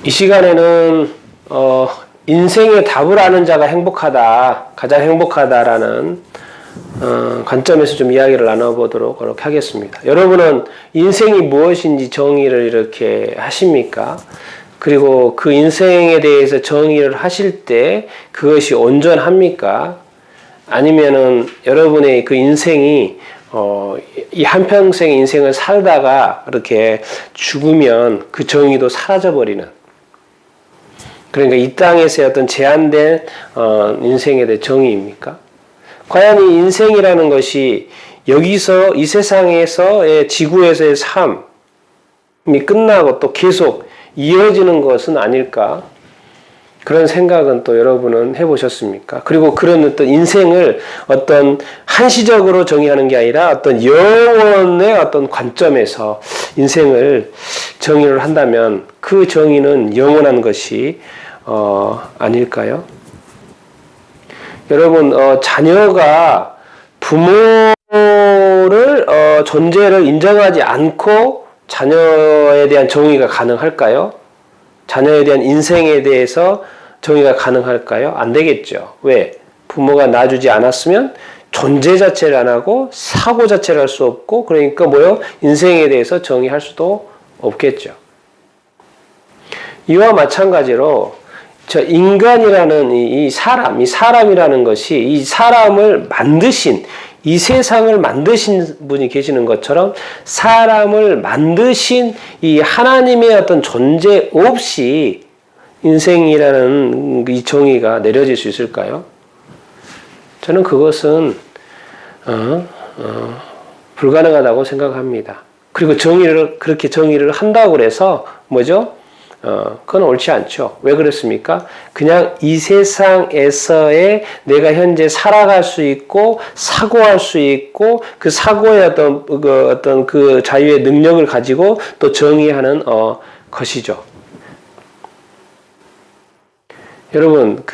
이 시간에는 인생의 답을 아는 자가 행복하다, 가장 행복하다라는 관점에서 좀 이야기를 나눠보도록 하겠습니다. 여러분은 인생이 무엇인지 정의를 이렇게 하십니까? 그리고 그 인생에 대해서 정의를 하실 때 그것이 온전합니까? 아니면은 여러분의 그 인생이 이 한평생 인생을 살다가 이렇게 죽으면 그 정의도 사라져버리는, 그러니까 이 땅에서의 어떤 제한된 인생에 대한 정의입니까? 과연 이 인생이라는 것이 여기서 이 세상에서의 지구에서의 삶이 끝나고 또 계속 이어지는 것은 아닐까? 그런 생각은 또 여러분은 해보셨습니까? 그리고 그런 어떤 인생을 어떤 한시적으로 정의하는 게 아니라 어떤 영원의 어떤 관점에서 인생을 정의를 한다면 그 정의는 영원한 것이 아닐까요? 여러분, 자녀가 부모를 존재를 인정하지 않고 자녀에 대한 정의가 가능할까요? 자녀에 대한 인생에 대해서 정의가 가능할까요? 안 되겠죠. 왜? 부모가 낳아주지 않았으면 존재 자체를 안 하고 사고 자체를 할 수 없고, 그러니까 뭐요? 인생에 대해서 정의할 수도 없겠죠. 이와 마찬가지로 저 인간이라는 이 사람이라는 것이 이 사람을 만드신, 이 세상을 만드신 분이 계시는 것처럼 사람을 만드신 이 하나님의 어떤 존재 없이 인생이라는 이 정의가 내려질 수 있을까요? 저는 그것은 불가능하다고 생각합니다. 그리고 그렇게 정의를 한다고 해서 뭐죠? 그건 옳지 않죠. 왜 그렇습니까? 그냥 이 세상에서의 내가 현재 살아갈 수 있고, 사고할 수 있고, 그 사고의 어떤 그 자유의 능력을 가지고 또 정의하는, 것이죠. 여러분,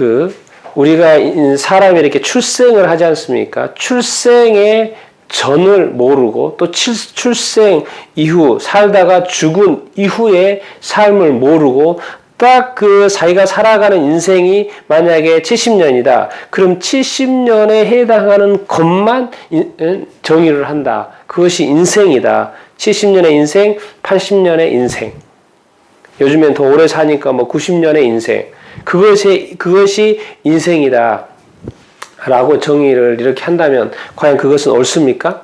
우리가 사람이 이렇게 출생을 하지 않습니까? 출생의 전을 모르고 또 출생 이후 살다가 죽은 이후의 삶을 모르고 딱 그 자기가 살아가는 인생이 만약에 70년이다. 그럼 70년에 해당하는 것만 정의를 한다. 그것이 인생이다. 70년의 인생, 80년의 인생. 요즘엔 더 오래 사니까 90년의 인생. 그것이 인생이다. 라고 정의를 이렇게 한다면 과연 그것은 옳습니까?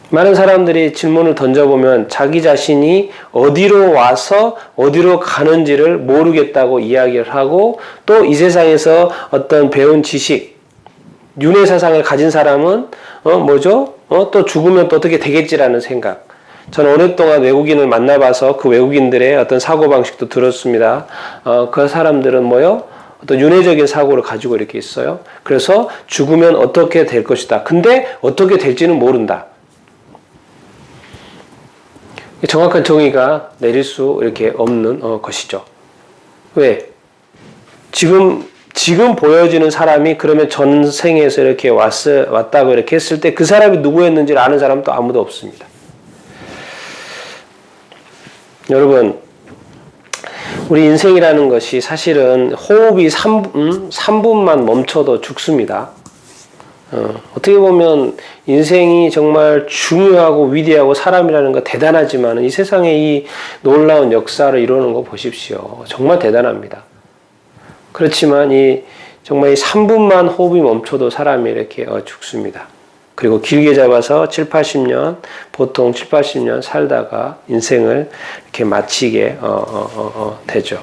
많은 사람들이 질문을 던져보면 자기 자신이 어디로 와서 어디로 가는지를 모르겠다고 이야기를 하고, 또 이 세상에서 어떤 배운 지식, 윤회 사상을 가진 사람은 또 죽으면 또 어떻게 되겠지라는 생각. 저는 오랫동안 외국인을 만나봐서 그 외국인들의 어떤 사고방식도 들었습니다. 그 사람들은 어떤 윤회적인 사고를 가지고 이렇게 있어요. 그래서 죽으면 어떻게 될 것이다. 근데 어떻게 될지는 모른다. 정확한 정의가 내릴 수 이렇게 없는 것이죠. 왜? 지금 보여지는 사람이 그러면 전생에서 이렇게 왔다고 이렇게 했을 때 그 사람이 누구였는지를 아는 사람도 아무도 없습니다. 여러분, 우리 인생이라는 것이 사실은 호흡이 3분만 멈춰도 죽습니다. 어떻게 보면 인생이 정말 중요하고 위대하고 사람이라는 거 대단하지만 이 세상에 이 놀라운 역사를 이루는 거 보십시오. 정말 대단합니다. 그렇지만 정말 이 3분만 호흡이 멈춰도 사람이 이렇게 죽습니다. 그리고 길게 잡아서 70-80년, 보통 70-80년 살다가 인생을 이렇게 마치게 되죠.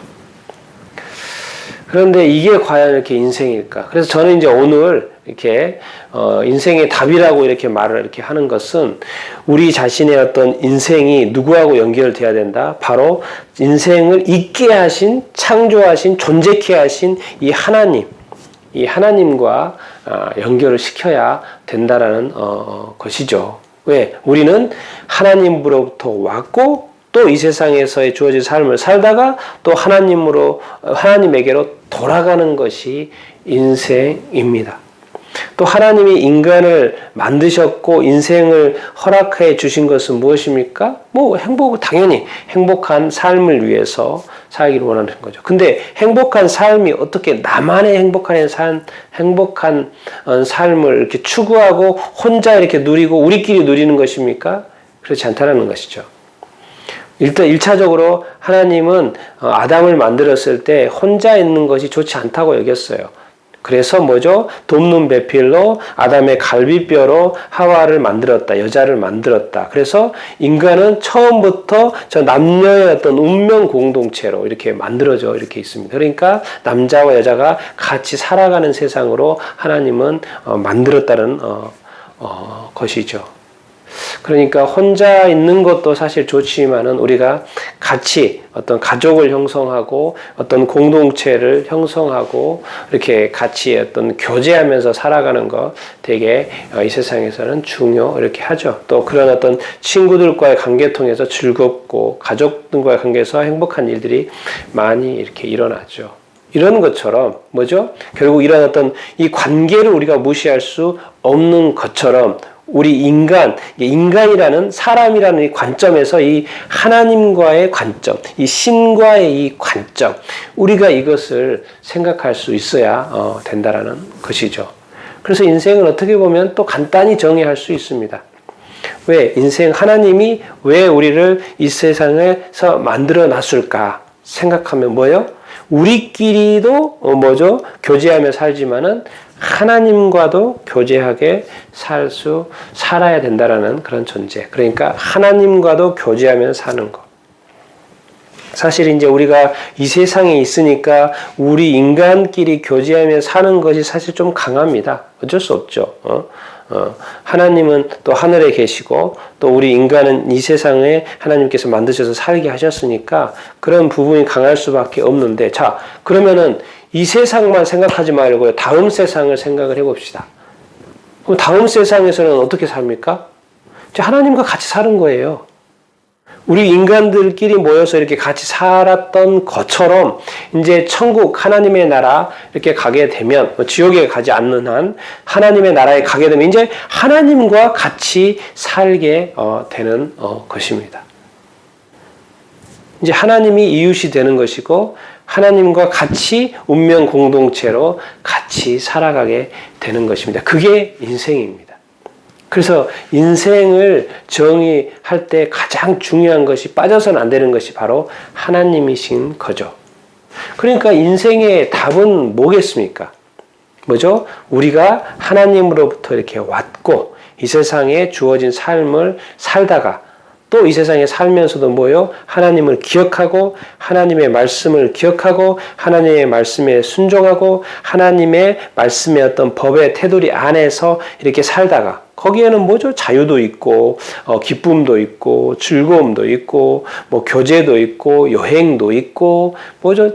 그런데 이게 과연 이렇게 인생일까? 그래서 저는 이제 오늘 이렇게 인생의 답이라고 이렇게 말을 이렇게 하는 것은 우리 자신의 어떤 인생이 누구하고 연결돼야 된다? 바로 인생을 있게 하신, 창조하신, 존재케 하신 이 하나님과 연결을 시켜야 된다라는 것이죠. 왜? 우리는 하나님으로부터 왔고 또 이 세상에서의 주어진 삶을 살다가 또 하나님에게로 돌아가는 것이 인생입니다. 또 하나님이 인간을 만드셨고 인생을 허락해 주신 것은 무엇입니까? 당연히 행복한 삶을 위해서 살기를 원하는 거죠. 근데 행복한 삶이 어떻게 나만의 행복한 삶을 이렇게 추구하고 혼자 이렇게 누리고 우리끼리 누리는 것입니까? 그렇지 않다는 것이죠. 일단 1차적으로 하나님은 아담을 만들었을 때 혼자 있는 것이 좋지 않다고 여겼어요. 그래서 돕는 배필로 아담의 갈비뼈로 하와를 만들었다. 여자를 만들었다. 그래서 인간은 처음부터 저 남녀의 어떤 운명 공동체로 이렇게 만들어져 이렇게 있습니다. 그러니까 남자와 여자가 같이 살아가는 세상으로 하나님은 만들었다는 것이죠. 그러니까 혼자 있는 것도 사실 좋지만은 우리가 같이 어떤 가족을 형성하고 어떤 공동체를 형성하고 이렇게 같이 어떤 교제하면서 살아가는 거 되게 이 세상에서는 이렇게 하죠. 또 그런 어떤 친구들과의 관계 통해서 즐겁고 가족들과의 관계에서 행복한 일들이 많이 이렇게 일어나죠. 이런 것처럼 결국 이런 어떤 이 관계를 우리가 무시할 수 없는 것처럼 우리 인간이라는 사람이라는 이 관점에서 이 하나님과의 관점, 이 신과의 이 관점, 우리가 이것을 생각할 수 있어야 된다라는 것이죠. 그래서 인생은 어떻게 보면 또 간단히 정의할 수 있습니다. 하나님이 왜 우리를 이 세상에서 만들어 놨을까 생각하면 우리끼리도 교제하며 살지만은 하나님과도 교제하게 살아야 된다라는 그런 존재. 그러니까 하나님과도 교제하며 사는 것. 사실 이제 우리가 이 세상에 있으니까 우리 인간끼리 교제하며 사는 것이 사실 좀 강합니다. 어쩔 수 없죠. 하나님은 또 하늘에 계시고 또 우리 인간은 이 세상에 하나님께서 만드셔서 살게 하셨으니까 그런 부분이 강할 수밖에 없는데, 자, 그러면은 이 세상만 생각하지 말고요. 다음 세상을 생각을 해봅시다. 그럼 다음 세상에서는 어떻게 삽니까? 하나님과 같이 사는 거예요. 우리 인간들끼리 모여서 이렇게 같이 살았던 것처럼 이제 천국 하나님의 나라 이렇게 가게 되면, 지옥에 가지 않는 한 하나님의 나라에 가게 되면 이제 하나님과 같이 살게 되는 것입니다. 이제 하나님이 이웃이 되는 것이고 하나님과 같이 운명 공동체로 같이 살아가게 되는 것입니다. 그게 인생입니다. 그래서 인생을 정의할 때 가장 중요한 것이, 빠져서는 안 되는 것이 바로 하나님이신 거죠. 그러니까 인생의 답은 뭐겠습니까? 우리가 하나님으로부터 이렇게 왔고 이 세상에 주어진 삶을 살다가 또 이 세상에 살면서도 하나님을 기억하고 하나님의 말씀을 기억하고 하나님의 말씀에 순종하고 하나님의 말씀의 어떤 법의 테두리 안에서 이렇게 살다가 거기에는 자유도 있고 기쁨도 있고 즐거움도 있고 교제도 있고 여행도 있고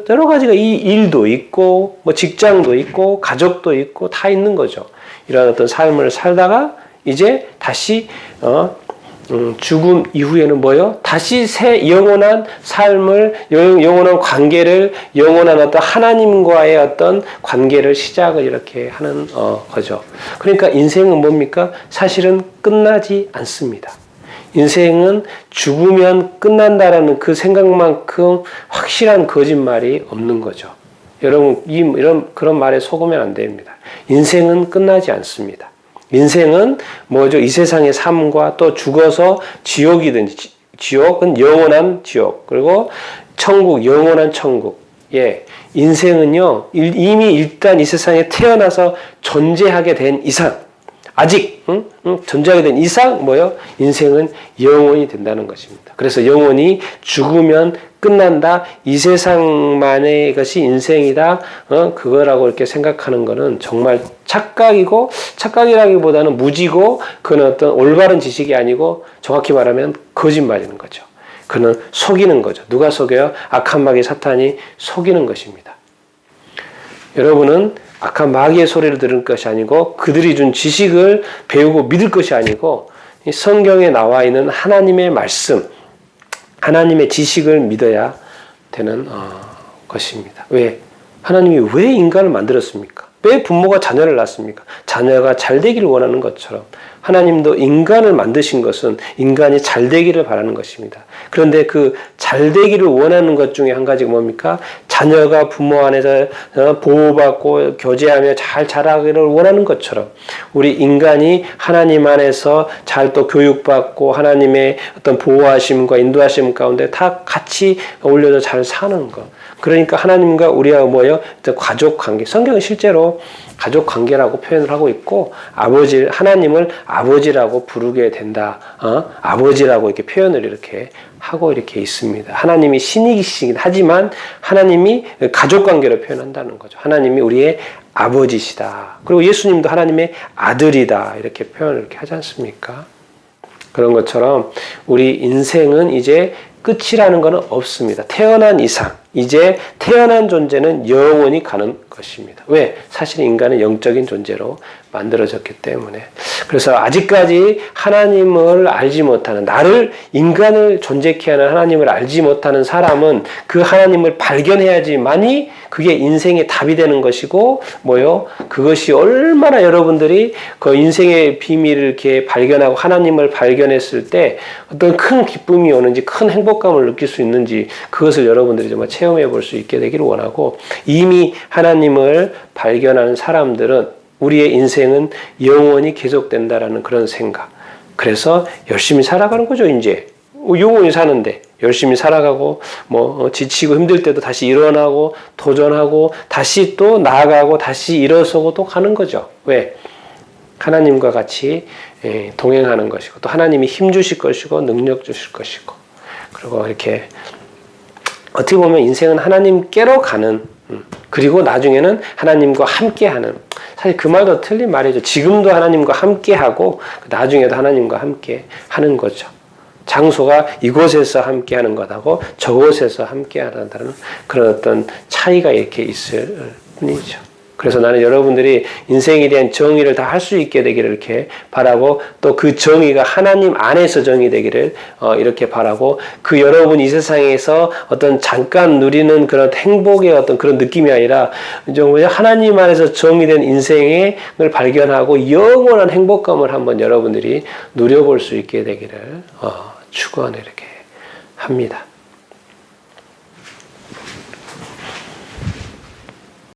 여러 가지가, 이 일도 있고 직장도 있고 가족도 있고 다 있는 거죠. 이런 어떤 삶을 살다가 이제 다시 죽음 이후에는 다시 새 영원한 삶을, 영원한 관계를, 영원한 어떤 하나님과의 어떤 관계를 시작을 이렇게 하는 거죠. 그러니까 인생은 뭡니까? 사실은 끝나지 않습니다. 인생은 죽으면 끝난다라는 그 생각만큼 확실한 거짓말이 없는 거죠. 여러분, 그런 말에 속으면 안 됩니다. 인생은 끝나지 않습니다. 인생은 이 세상의 삶과 또 죽어서 지옥이든지, 지옥은 영원한 지옥, 그리고 천국, 영원한 천국. 인생은요, 이미 일단 이 세상에 태어나서 존재하게 된 이상, 아직 존재하게 된 이상 인생은 영원히 된다는 것입니다. 그래서 영원히 죽으면 끝난다, 이 세상만의 것이 인생이다, 그거라고 이렇게 생각하는 거는 정말 착각이라기보다는 무지고, 그건 어떤 올바른 지식이 아니고 정확히 말하면 거짓말이는 거죠. 그는 속이는 거죠. 누가 속여요? 악한 마귀 사탄이 속이는 것입니다. 여러분은 악한 마귀의 소리를 들을 것이 아니고 그들이 준 지식을 배우고 믿을 것이 아니고 이 성경에 나와 있는 하나님의 말씀, 하나님의 지식을 믿어야 되는 것입니다. 왜? 하나님이 왜 인간을 만들었습니까? 왜 부모가 자녀를 낳습니까? 자녀가 잘 되기를 원하는 것처럼 하나님도 인간을 만드신 것은 인간이 잘 되기를 바라는 것입니다. 그런데 그 잘 되기를 원하는 것 중에 한 가지가 뭡니까? 자녀가 부모 안에서 보호받고 교제하며 잘 자라기를 원하는 것처럼 우리 인간이 하나님 안에서 잘 또 교육받고 하나님의 어떤 보호하심과 인도하심 가운데 다 같이 어울려서 잘 사는 것. 그러니까 하나님과 우리와 뭐예요? 가족 관계. 성경은 실제로 가족 관계라고 표현을 하고 있고 하나님을 아버지라고 부르게 된다. 아버지라고 이렇게 표현을 이렇게 하고 이렇게 있습니다. 하나님이 신이시긴 하지만 하나님이 가족 관계로 표현한다는 거죠. 하나님이 우리의 아버지시다. 그리고 예수님도 하나님의 아들이다. 이렇게 표현을 이렇게 하지 않습니까? 그런 것처럼 우리 인생은 이제 끝이라는 것은 없습니다. 태어난 이상, 이제 태어난 존재는 영원히 가는 것입니다. 왜? 사실 인간은 영적인 존재로 만들어졌기 때문에. 그래서 아직까지 하나님을 알지 못하는, 나를 인간을 존재케 하는 하나님을 알지 못하는 사람은 그 하나님을 발견해야지만이 그게 인생의 답이 되는 것이고, 그것이 얼마나 여러분들이 그 인생의 비밀을 이렇게 발견하고 하나님을 발견했을 때 어떤 큰 기쁨이 오는지, 큰 행복감을 느낄 수 있는지, 그것을 여러분들이 정말 체험해 볼 수 있게 되기를 원하고, 이미 하나님을 발견하는 사람들은 우리의 인생은 영원히 계속된다라는 그런 생각. 그래서 열심히 살아가는 거죠, 이제. 영원히 사는데. 열심히 살아가고, 지치고 힘들 때도 다시 일어나고, 도전하고, 다시 또 나아가고, 다시 일어서고 또 가는 거죠. 왜? 하나님과 같이 동행하는 것이고, 또 하나님이 힘 주실 것이고, 능력 주실 것이고. 그리고 이렇게, 어떻게 보면 인생은 하나님께로 가는, 그리고 나중에는 하나님과 함께하는, 사실 그 말도 틀린 말이죠. 지금도 하나님과 함께하고 나중에도 하나님과 함께 하는 거죠. 장소가 이곳에서 함께하는 것하고 저곳에서 함께하는 그런 어떤 차이가 이렇게 있을 뿐이죠. 그래서 나는 여러분들이 인생에 대한 정의를 다 할 수 있게 되기를 이렇게 바라고, 또 그 정의가 하나님 안에서 정의되기를 이렇게 바라고, 그 여러분 이 세상에서 어떤 잠깐 누리는 그런 행복의 어떤 그런 느낌이 아니라 정말 하나님 안에서 정의된 인생을 발견하고 영원한 행복감을 한번 여러분들이 누려볼 수 있게 되기를 축원을 이렇게 합니다.